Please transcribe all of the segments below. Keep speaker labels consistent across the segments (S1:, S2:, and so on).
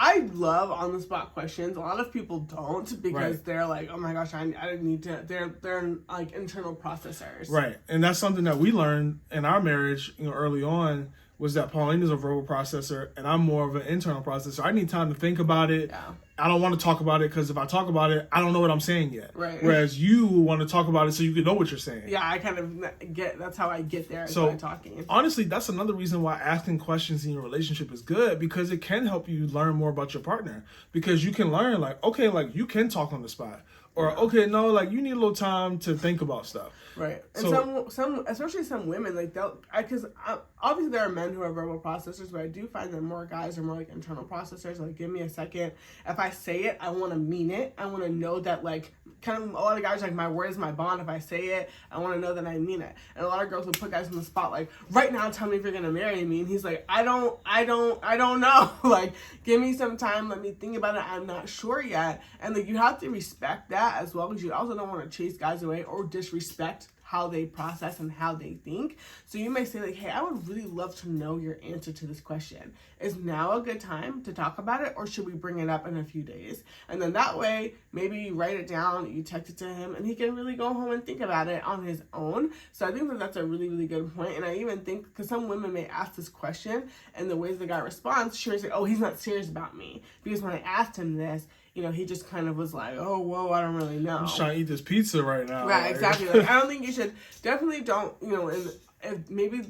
S1: I love on the spot questions. A lot of people don't because they're like, oh my gosh, I didn't need to. They're like internal processors.
S2: Right, and that's something that we learned in our marriage, early on, was that Pauline is a verbal processor and I'm more of an internal processor. I need time to think about it.
S1: Yeah.
S2: I don't want to talk about it because if I talk about it, I don't know what I'm saying yet.
S1: Right.
S2: Whereas you want to talk about it so you can know what you're saying.
S1: Yeah, I kind of that's how I get there by talking.
S2: Honestly, that's another reason why asking questions in your relationship is good, because it can help you learn more about your partner. Because you can learn, like, okay, like you can talk on the spot. Or, okay, no, like you need a little time to think about stuff.
S1: Right. And some especially some women, like because obviously there are men who are verbal processors, but I do find that more guys are more like internal processors. Like, give me a second. If I say it, I want to mean it. I want to know that, like, kind of a lot of guys are like, my word is my bond. If I say it, I want to know that I mean it. And a lot of girls will put guys on the spot, like, right now, tell me if you're gonna marry me. And he's like, I don't know. Like, give me some time. Let me think about it. I'm not sure yet. And like, you have to respect that as well, because you also don't want to chase guys away or disrespect how they process and how they think. So you may say like, hey, I would really love to know your answer to this question. Is now a good time to talk about it, or should we bring it up in a few days? And then that way, maybe you write it down, you text it to him, and he can really go home and think about it on his own. So I think that that's a really, really good point. And I even think, because some women may ask this question, and the ways the guy responds, she may say, oh, he's not serious about me. Because when I asked him this, he just kind of was like, oh, whoa, I don't really know.
S2: I'm just trying to eat this pizza right now.
S1: Right, exactly. Like, I don't think you should, definitely don't, and if maybe,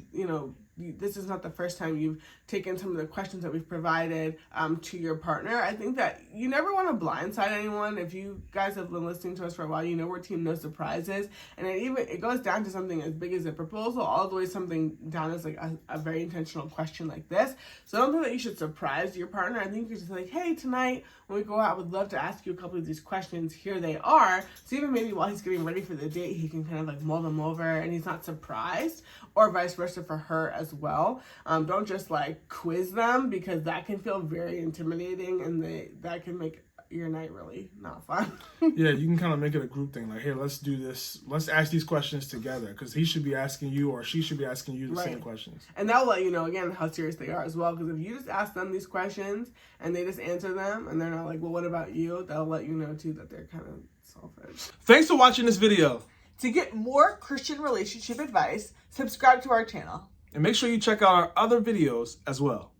S1: this is not the first time you've taken some of the questions that we've provided to your partner. I think that you never want to blindside anyone. If you guys have been listening to us for a while, we're Team No Surprises. And it goes down to something as big as a proposal, all the way something down as like a very intentional question like this. So I don't think that you should surprise your partner. I think you're just like, hey, tonight when we go out, I would love to ask you a couple of these questions. Here they are. So even maybe while he's getting ready for the date, he can kind of like mull them over and he's not surprised, or vice versa for her as well. Don't just like quiz them, because that can feel very intimidating and that can make your night really not fun.
S2: Yeah, you can kind of make it a group thing. Like, hey, let's do this. Let's ask these questions together, because he should be asking you or she should be asking you the same questions.
S1: And that will let you know, again, how serious they are as well. Because if you just ask them these questions and they just answer them and they're not like, well, what about you? That'll let you know, too, that they're kind of selfish.
S2: Thanks for watching this video.
S1: To get more Christian relationship advice, subscribe to our channel.
S2: And make sure you check out our other videos as well.